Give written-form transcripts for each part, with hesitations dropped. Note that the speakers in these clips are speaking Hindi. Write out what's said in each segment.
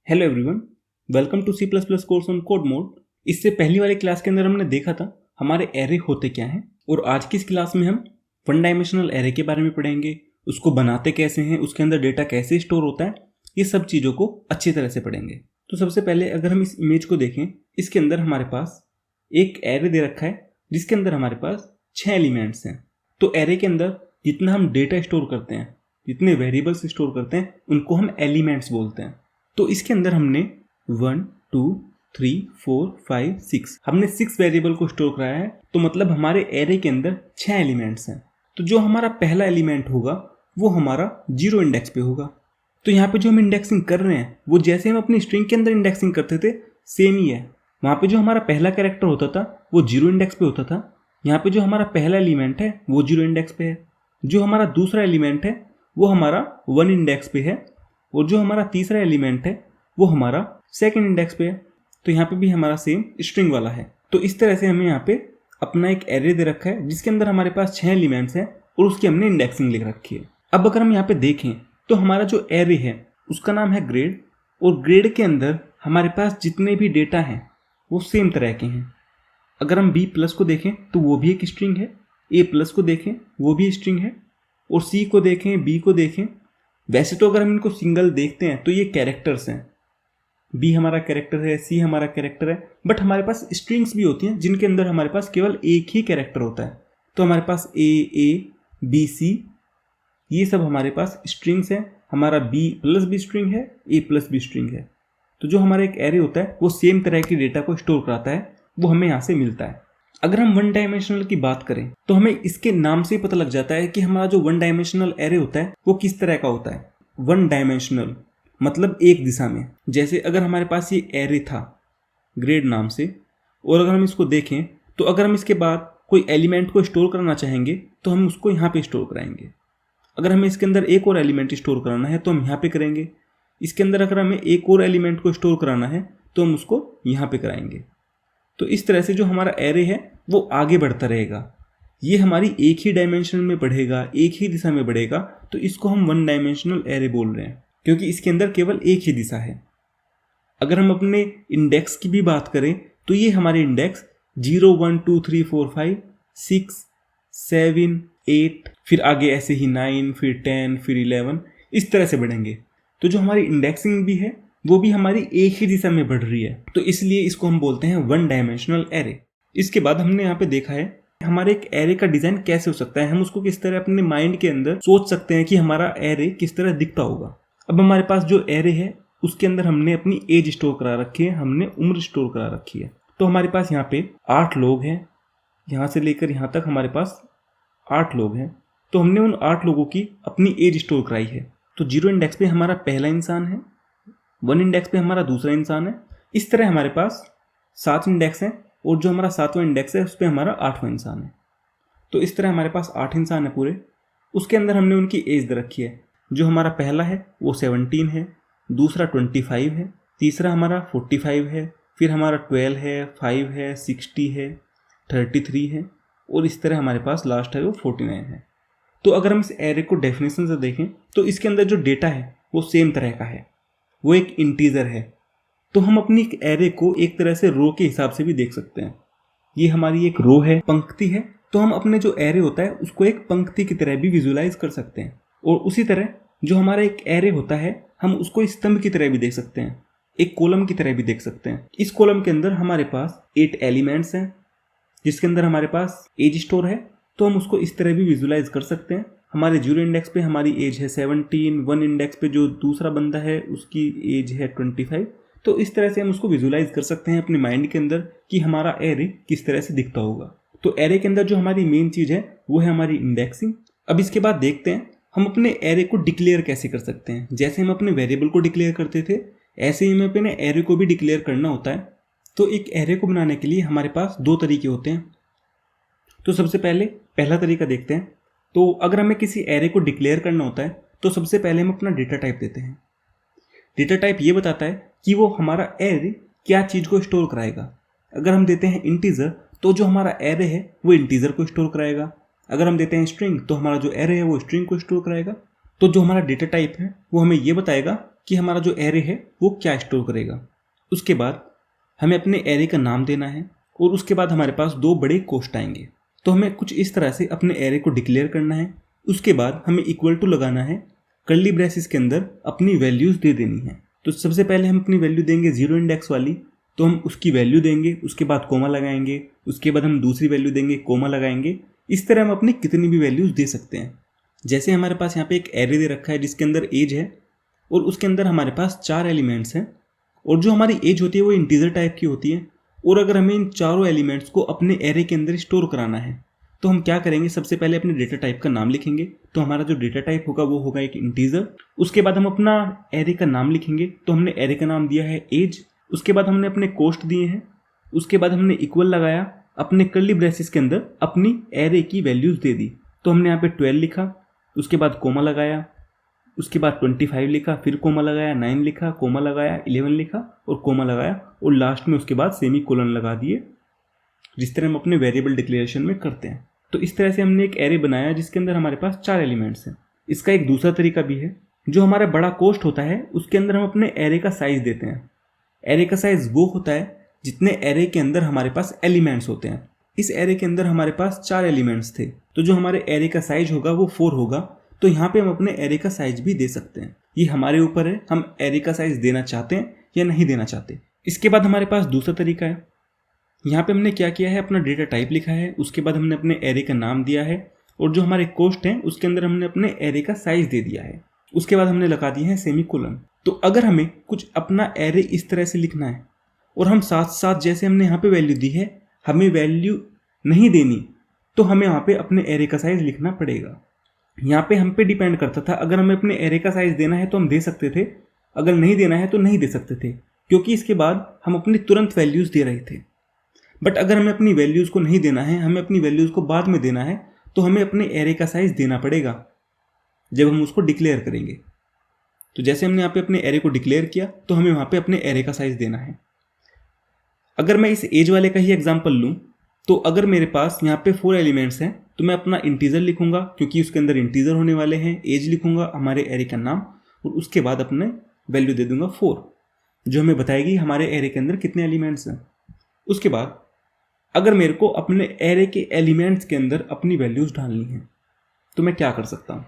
Hello everyone, welcome to C++ course on code mode. इससे पहली वाली क्लास के अंदर हमने देखा था हमारे एरे होते क्या हैं, और आज की इस क्लास में हम वन डायमेंशनल एरे के बारे में पढ़ेंगे। उसको बनाते कैसे हैं, उसके अंदर डेटा कैसे स्टोर होता है, ये सब चीज़ों को अच्छी तरह से पढ़ेंगे। तो सबसे पहले अगर हम इस इमेज को देखें, इसके अंदर हमारे पास एक एरे दे रखा है जिसके अंदर हमारे पास 6 एलिमेंट्स हैं। तो एरे के अंदर जितना हम डेटा स्टोर करते हैं, जितने वेरिएबल्स स्टोर करते हैं, उनको हम एलिमेंट्स बोलते हैं। तो इसके अंदर हमने 1, 2, 3, 4, 5, 6 हमने 6 वेरिएबल को स्टोर कराया है। तो मतलब हमारे एरे के अंदर 6 एलिमेंट्स हैं। तो जो हमारा पहला एलिमेंट होगा वो हमारा 0 इंडेक्स पे होगा। तो यहाँ पे जो हम इंडेक्सिंग कर रहे हैं वो जैसे हम अपनी स्ट्रिंग के अंदर इंडेक्सिंग करते थे सेम ही है। वहाँ पे जो हमारा पहला कैरेक्टर होता था वो 0 इंडेक्स पे होता था। यहाँ पे जो हमारा पहला एलिमेंट है वो 0 इंडेक्स पे है। जो हमारा दूसरा एलिमेंट है वो हमारा 1 इंडेक्स पे है, और जो हमारा तीसरा एलिमेंट है वो हमारा 2nd इंडेक्स पे है। तो यहाँ पे भी हमारा सेम स्ट्रिंग वाला है। तो इस तरह से हमें यहाँ पे अपना एक एरे दे रखा है जिसके अंदर हमारे पास 6 एलिमेंट्स हैं और उसकी हमने इंडेक्सिंग लिख रखी है। अब अगर हम यहाँ पे देखें तो हमारा जो एरे है उसका नाम है ग्रेड, और ग्रेड के अंदर हमारे पास जितने भी डेटा हैं वो सेम तरह के हैं। अगर हम B+ को देखें तो वो भी एक स्ट्रिंग है, A+ को देखें वो भी स्ट्रिंग है, और C को देखें, B को देखें। वैसे तो अगर हम इनको सिंगल देखते हैं तो ये कैरेक्टर्स हैं। B हमारा कैरेक्टर है, C हमारा कैरेक्टर है, बट हमारे पास स्ट्रिंग्स भी होती हैं जिनके अंदर हमारे पास केवल एक ही कैरेक्टर होता है। तो हमारे पास A, B, C ये सब हमारे पास स्ट्रिंग्स हैं। हमारा B+ भी स्ट्रिंग है, A+ भी स्ट्रिंग है। तो जो हमारा एक एरे होता है वो सेम तरह की डेटा को स्टोर कराता है, वो हमें यहाँ से मिलता है। अगर हम वन डायमेंशनल की बात करें तो हमें इसके नाम से ही पता लग जाता है कि हमारा जो वन डायमेंशनल एरे होता है वो किस तरह का होता है। वन डायमेंशनल मतलब एक दिशा में। जैसे अगर हमारे पास ये एरे था ग्रेड नाम से, और अगर हम इसको देखें तो अगर हम इसके बाद कोई एलिमेंट को स्टोर करना चाहेंगे तो हम उसको यहाँ पे स्टोर कराएंगे। अगर हमें इसके अंदर एक और एलिमेंट स्टोर कराना है तो हम यहाँ पे करेंगे। इसके अंदर अगर हमें एक और एलिमेंट को स्टोर कराना है तो हम उसको यहाँ पे कराएंगे। तो इस तरह से जो हमारा एरे है वो आगे बढ़ता रहेगा। ये हमारी एक ही डायमेंशन में बढ़ेगा, एक ही दिशा में बढ़ेगा। तो इसको हम वन डायमेंशनल एरे बोल रहे हैं क्योंकि इसके अंदर केवल एक ही दिशा है। अगर हम अपने इंडेक्स की भी बात करें तो ये हमारे इंडेक्स 0, 1, 2, 3, 4, 5, 6, 7, 8, फिर आगे ऐसे ही 9, फिर 10, फिर 11 इस तरह से बढ़ेंगे। तो जो हमारी इंडेक्सिंग भी है वो भी हमारी एक ही दिशा में बढ़ रही है। तो इसलिए इसको हम बोलते हैं वन डायमेंशनल एरे। इसके बाद हमने यहाँ पे देखा है हमारे एक एरे का डिजाइन कैसे हो सकता है। हम उसको किस तरह अपने माइंड के अंदर सोच सकते हैं कि हमारा एरे किस तरह दिखता होगा। अब हमारे पास जो एरे है उसके अंदर हमने अपनी एज स्टोर करा रखी है, हमने उम्र स्टोर करा रखी है। तो हमारे पास यहाँ पे 8 लोग हैं, यहाँ से लेकर यहाँ तक हमारे पास 8 लोग हैं। तो हमने उन 8 लोगों की अपनी एज स्टोर कराई है। तो 0 इंडेक्स पे हमारा पहला इंसान है, 1 इंडेक्स पे हमारा दूसरा इंसान है। इस तरह हमारे पास 7 इंडेक्स हैं, और जो हमारा 7वां इंडेक्स है उस पर हमारा 8वां इंसान है। तो इस तरह हमारे पास 8 इंसान है पूरे। उसके अंदर हमने उनकी एज दे रखी है। जो हमारा पहला है वो 17 है, दूसरा 25 है, तीसरा हमारा 45 है, फिर हमारा 12 है, 5 है, 60 है, 33 है, और इस तरह हमारे पास लास्ट है वो 49 है। तो अगर हम इस एरे को डेफिनेशन से देखें तो इसके अंदर जो डेटा है वो सेम तरह का है, वो एक इंटीजर है। तो हम अपनी एक एरे को एक तरह से रो के हिसाब से भी देख सकते हैं। ये हमारी एक रो है, पंक्ति है। तो हम अपने जो एरे होता है उसको एक पंक्ति की तरह भी विजुलाइज कर सकते हैं, और उसी तरह जो हमारा एक एरे होता है हम उसको स्तंभ की तरह भी देख सकते हैं, एक कॉलम की तरह भी देख सकते हैं। इस कॉलम के अंदर हमारे पास 8 एलिमेंट्स हैं जिसके अंदर हमारे पास एज स्टोर है। तो हम उसको इस तरह भी विजुलाइज कर सकते हैं। हमारे 0 इंडेक्स पे हमारी एज है 17, 1 इंडेक्स पे जो दूसरा बंदा है उसकी एज है 25। तो इस तरह से हम उसको विजुलाइज कर सकते हैं अपने माइंड के अंदर कि हमारा एरे किस तरह से दिखता होगा। तो एरे के अंदर जो हमारी मेन चीज़ है वो है हमारी इंडेक्सिंग। अब इसके बाद देखते हैं हम अपने एरे को डिक्लेयर कैसे कर सकते हैं। जैसे हम अपने वेरिएबल को डिक्लेयर करते थे ऐसे ही हमें अपने एरे को भी डिक्लेयर करना होता है। तो एक एरे को बनाने के लिए हमारे पास 2 तरीके होते हैं। तो सबसे पहले पहला तरीका देखते हैं। तो अगर हमें किसी एरे को डिक्लेयर करना होता है तो सबसे पहले हम अपना डेटा टाइप देते हैं। डेटा टाइप ये बताता है कि वो हमारा एरे क्या चीज़ को स्टोर कराएगा। अगर हम देते हैं इंटीजर तो जो हमारा एरे है वो इंटीजर को स्टोर कराएगा। अगर हम देते हैं स्ट्रिंग तो हमारा जो एरे है वो स्ट्रिंग को स्टोर कराएगा। तो जो हमारा डेटा टाइप है वो हमें ये बताएगा कि हमारा जो एरे है वो क्या स्टोर करेगा। उसके बाद हमें अपने एरे का नाम देना है और उसके बाद हमारे पास दो बड़े कोष्ठ आएंगे। तो हमें कुछ इस तरह से अपने एरे को डिक्लेयर करना है। उसके बाद हमें इक्वल टू लगाना है, कर्ली ब्रेसेस के अंदर अपनी वैल्यूज दे देनी है। तो सबसे पहले हम अपनी वैल्यू देंगे 0 इंडेक्स वाली, तो हम उसकी वैल्यू देंगे, उसके बाद कोमा लगाएंगे, उसके बाद हम दूसरी वैल्यू देंगे, कोमा लगाएंगे। इस तरह हम अपनी कितनी भी वैल्यूज दे सकते हैं। जैसे हमारे पास यहाँ पे एक एरे दे रखा है जिसके अंदर एज है और उसके अंदर हमारे पास 4 एलिमेंट्स हैं और जो हमारी एज होती है वो इंटीजर टाइप की होती है। और अगर हमें इन चारों एलिमेंट्स को अपने एरे के अंदर स्टोर कराना है तो हम क्या करेंगे, सबसे पहले अपने डेटा टाइप का नाम लिखेंगे। तो हमारा जो डेटा टाइप होगा वो होगा एक इंटीजर। उसके बाद हम अपना एरे का नाम लिखेंगे। तो हमने एरे का नाम दिया है एज। उसके बाद हमने अपने कोष्ठ दिए हैं। उसके बाद हमने इक्वल लगाया, अपने कर्ली ब्रेसेस के अंदर अपनी एरे की वैल्यूज दे दी। तो हमने यहाँ पे 12 लिखा, उसके बाद कोमा लगाया, उसके बाद 25 लिखा, फिर कोमा लगाया, 9 लिखा, कोमा लगाया, 11 लिखा और कोमा लगाया और लास्ट में उसके बाद सेमी कोलन लगा दिए, जिस तरह हम अपने वेरिएबल डिक्लेरेशन में करते हैं। तो इस तरह से हमने एक एरे बनाया जिसके अंदर हमारे पास 4 एलिमेंट्स हैं। इसका एक दूसरा तरीका भी है, जो हमारा बड़ा कोष्ठ होता है उसके अंदर हम अपने एरे का साइज देते हैं। एरे का साइज वो होता है जितने एरे के अंदर हमारे पास एलिमेंट्स होते हैं। इस एरे के अंदर हमारे पास 4 एलिमेंट्स थे, तो जो हमारे एरे का साइज होगा वो 4 होगा। तो यहाँ पे हम अपने एरे का साइज भी दे सकते हैं। ये हमारे ऊपर है, हम एरे का साइज देना चाहते हैं या नहीं देना चाहते। इसके बाद हमारे पास दूसरा तरीका है। यहाँ पे हमने क्या किया है, अपना डेटा टाइप लिखा है, उसके बाद हमने अपने एरे का नाम दिया है और जो हमारे कोष्ठ हैं उसके अंदर हमने अपने एरे का साइज दे दिया है। उसके बाद हमने लगा दिए हैं सेमी कोलन। तो अगर हमें कुछ अपना एरे इस तरह से लिखना है और हम साथ साथ जैसे हमने यहाँ पे वैल्यू दी है हमें वैल्यू नहीं देनी, तो हमें यहाँ पे अपने एरे का साइज लिखना पड़ेगा। यहाँ पे हम पे डिपेंड करता था, अगर हमें अपने एरे का साइज देना है तो हम दे सकते थे, अगर नहीं देना है तो नहीं दे सकते थे, क्योंकि इसके बाद हम अपनी तुरंत वैल्यूज दे रहे थे। बट अगर हमें अपनी वैल्यूज को नहीं देना है, हमें अपनी वैल्यूज को बाद में देना है, तो हमें अपने एरे का साइज देना पड़ेगा जब हम उसको डिक्लेयर करेंगे। तो जैसे हमने यहाँ पे अपने एरे को डिक्लेयर किया तो हमें वहाँ पे अपने एरे का साइज देना है। अगर मैं इस एज वाले का ही एग्जांपल लूँ तो अगर मेरे पास यहाँ पे 4 एलिमेंट्स हैं तो मैं अपना इंटीजर लिखूंगा क्योंकि उसके अंदर इंटीजर होने वाले हैं, एज लिखूंगा, हमारे एरे का नाम और उसके बाद अपने वैल्यू दे दूंगा 4, जो हमें बताएगी हमारे एरे के अंदर कितने एलिमेंट्स हैं। उसके बाद अगर मेरे को अपने एरे के एलिमेंट्स के अंदर अपनी वैल्यूज डालनी है तो मैं क्या कर सकता हूँ।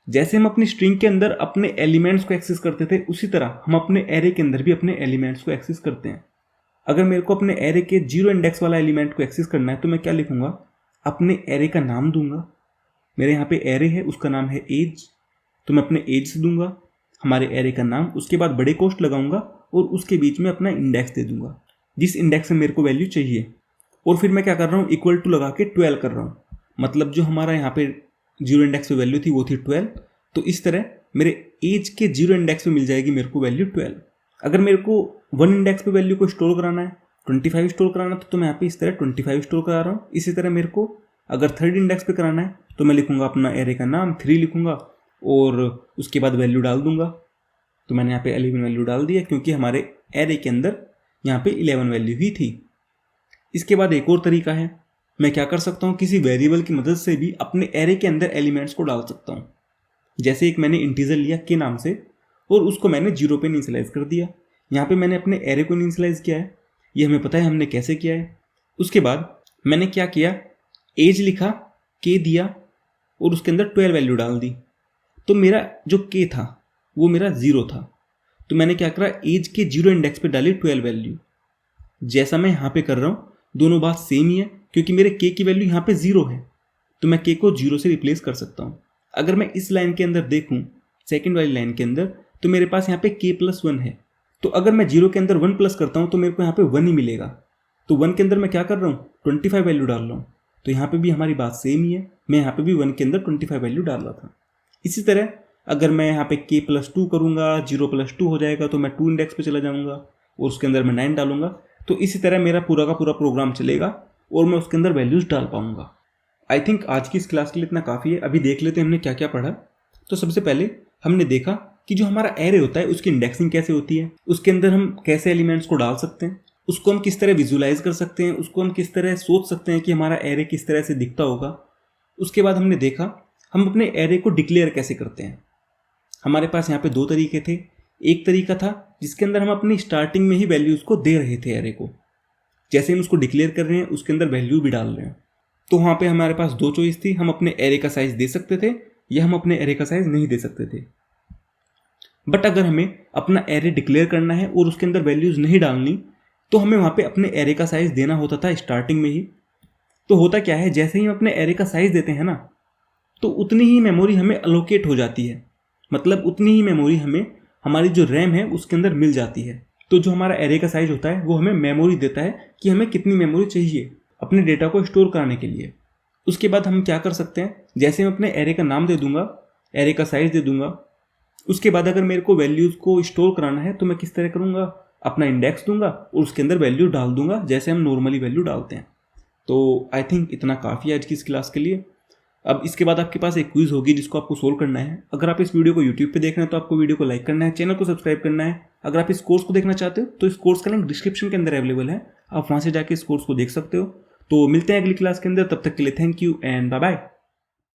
जैसे हम अपनी स्ट्रिंग के अंदर अपने एलिमेंट्स को एक्सेस करते थे उसी तरह हम अपने एरे के अंदर भी अपने एलिमेंट्स को एक्सेस करते हैं। अगर मेरे को अपने एरे के 0 इंडेक्स वाला एलिमेंट को एक्सेस करना है तो मैं क्या लिखूंगा, अपने एरे का नाम दूंगा। मेरे यहाँ पे एरे है, उसका नाम है एज, तो मैं अपने एज से दूंगा हमारे एरे का नाम, उसके बाद बड़े कोष्ठ लगाऊंगा और उसके बीच में अपना इंडेक्स दे दूंगा जिस इंडेक्स में मेरे को वैल्यू चाहिए। और फिर मैं क्या कर रहा हूँ, इक्वल टू लगा के 12 कर रहा हूँ, मतलब जो हमारा यहाँ पे 0 इंडेक्स पे वैल्यू थी वो थी 12। तो इस तरह मेरे एज के 0 इंडेक्स पे मिल जाएगी मेरे को वैल्यू 12। अगर मेरे को 1 इंडेक्स पे वैल्यू को स्टोर कराना है, 25 स्टोर कराना था, तो मैं यहाँ पे इस तरह 25 स्टोर करा रहा हूँ। इसी तरह मेरे को अगर 3rd इंडेक्स पे कराना है तो मैं लिखूंगा अपना एरे का नाम 3 लिखूंगा और उसके बाद वैल्यू डाल दूंगा। तो मैंने यहाँ पे 11 वैल्यू डाल दिया क्योंकि हमारे एरे के अंदर यहाँ पे 11 वैल्यू ही थी। इसके बाद एक और तरीका है, मैं क्या कर सकता हूँ, किसी वेरिएबल की मदद से भी अपने एरे के अंदर एलिमेंट्स को डाल सकता हूँ। जैसे एक मैंने इंटीजर लिया के नाम से और उसको मैंने 0 पे इनिशियलाइज कर दिया। यहाँ पे मैंने अपने एरे को इनिशियलाइज किया है, ये हमें पता है हमने कैसे किया है। उसके बाद मैंने क्या किया, एज लिखा, के दिया और उसके अंदर 12 वैल्यू डाल दी। तो मेरा जो के था वो मेरा 0 था, तो मैंने क्या करा, एज के 0 इंडेक्स पे डाली 12 वैल्यू। जैसा मैं यहाँ पे कर रहा हूँ दोनों बात सेम ही है क्योंकि मेरे के की वैल्यू यहाँ पे 0 है, तो मैं के को 0 से रिप्लेस कर सकता हूँ। अगर मैं इस लाइन के अंदर देखूँ, सेकेंड वाली लाइन के अंदर, तो मेरे पास यहाँ पे k+1 है। तो अगर मैं 0 के अंदर 1 प्लस करता हूँ तो मेरे को यहाँ पे 1 ही मिलेगा। तो 1 के अंदर मैं क्या कर रहा हूँ, 25 वैल्यू डाल रहा हूँ। तो यहाँ पे भी हमारी बात सेम ही है, मैं यहाँ पे भी 1 के अंदर 25 वैल्यू डाल रहा था। इसी तरह अगर मैं यहाँ पे k+2 करूँगा, 0+2 हो जाएगा तो मैं 2 इंडेक्स पे चला जाऊँगा और उसके अंदर मैं 9 डालूंगा। तो इसी तरह मेरा पूरा का पूरा प्रोग्राम चलेगा और मैं उसके अंदर वैल्यूज डाल पाऊंगा। आई थिंक आज की इस क्लास के लिए इतना काफ़ी है। अभी देख लेते हैं हमने क्या क्या पढ़ा। तो सबसे पहले हमने देखा कि जो हमारा एरे होता है उसकी इंडेक्सिंग कैसे होती है, उसके अंदर हम कैसे एलिमेंट्स को डाल सकते हैं, उसको हम किस तरह विजुलाइज कर सकते हैं, उसको हम किस तरह सोच सकते हैं कि हमारा एरे किस तरह से दिखता होगा। उसके बाद हमने देखा हम अपने एरे को डिक्लेयर कैसे करते हैं। हमारे पास यहाँ पे दो तरीके थे। एक तरीका था जिसके अंदर हम अपनी स्टार्टिंग में ही वैल्यूज़ को दे रहे थे एरे को, जैसे हम उसको डिक्लेयर कर रहे हैं उसके अंदर वैल्यू भी डाल रहे हैं। तो वहाँ पे हमारे पास दो चॉइस थी, हम अपने एरे का साइज दे सकते थे या हम अपने एरे का साइज नहीं दे सकते थे। बट अगर हमें अपना एरे डिक्लेयर करना है और उसके अंदर वैल्यूज़ नहीं डालनी तो हमें वहाँ पे अपने एरे का साइज देना होता था स्टार्टिंग में ही। तो होता क्या है, जैसे ही हम अपने एरे का साइज देते हैं ना तो उतनी ही मेमोरी हमें अलोकेट हो जाती है, मतलब उतनी ही मेमोरी हमें हमारी जो रैम है उसके अंदर मिल जाती है। तो जो हमारा एरे का साइज होता है वो हमें मेमोरी देता है कि हमें कितनी मेमोरी चाहिए अपने डेटा को स्टोर कराने के लिए। उसके बाद हम क्या कर सकते हैं, जैसे मैं अपने एरे का नाम दे दूंगा, एरे का साइज दे दूंगा, उसके बाद अगर मेरे को वैल्यूज़ को स्टोर कराना है तो मैं किस तरह करूँगा, अपना इंडेक्स दूंगा और उसके अंदर वैल्यू डाल दूंगा जैसे हम नॉर्मली वैल्यू डालते हैं। तो आई थिंक इतना काफ़ी है आज की इस क्लास के लिए। अब इसके बाद आपके पास एक क्विज होगी जिसको आपको सोल्व करना है। अगर आप इस वीडियो को यूट्यूब पे देख रहे हैं तो आपको वीडियो को लाइक करना है, चैनल को सब्सक्राइब करना है। अगर आप इस कोर्स को देखना चाहते हो तो इस कोर्स का लिंक डिस्क्रिप्शन के अंदर अवेलेबल है, आप वहाँ से जाके इस कोर्स को देख सकते हो। तो मिलते हैं अगली क्लास के अंदर, तब तक के लिए thank you and bye bye.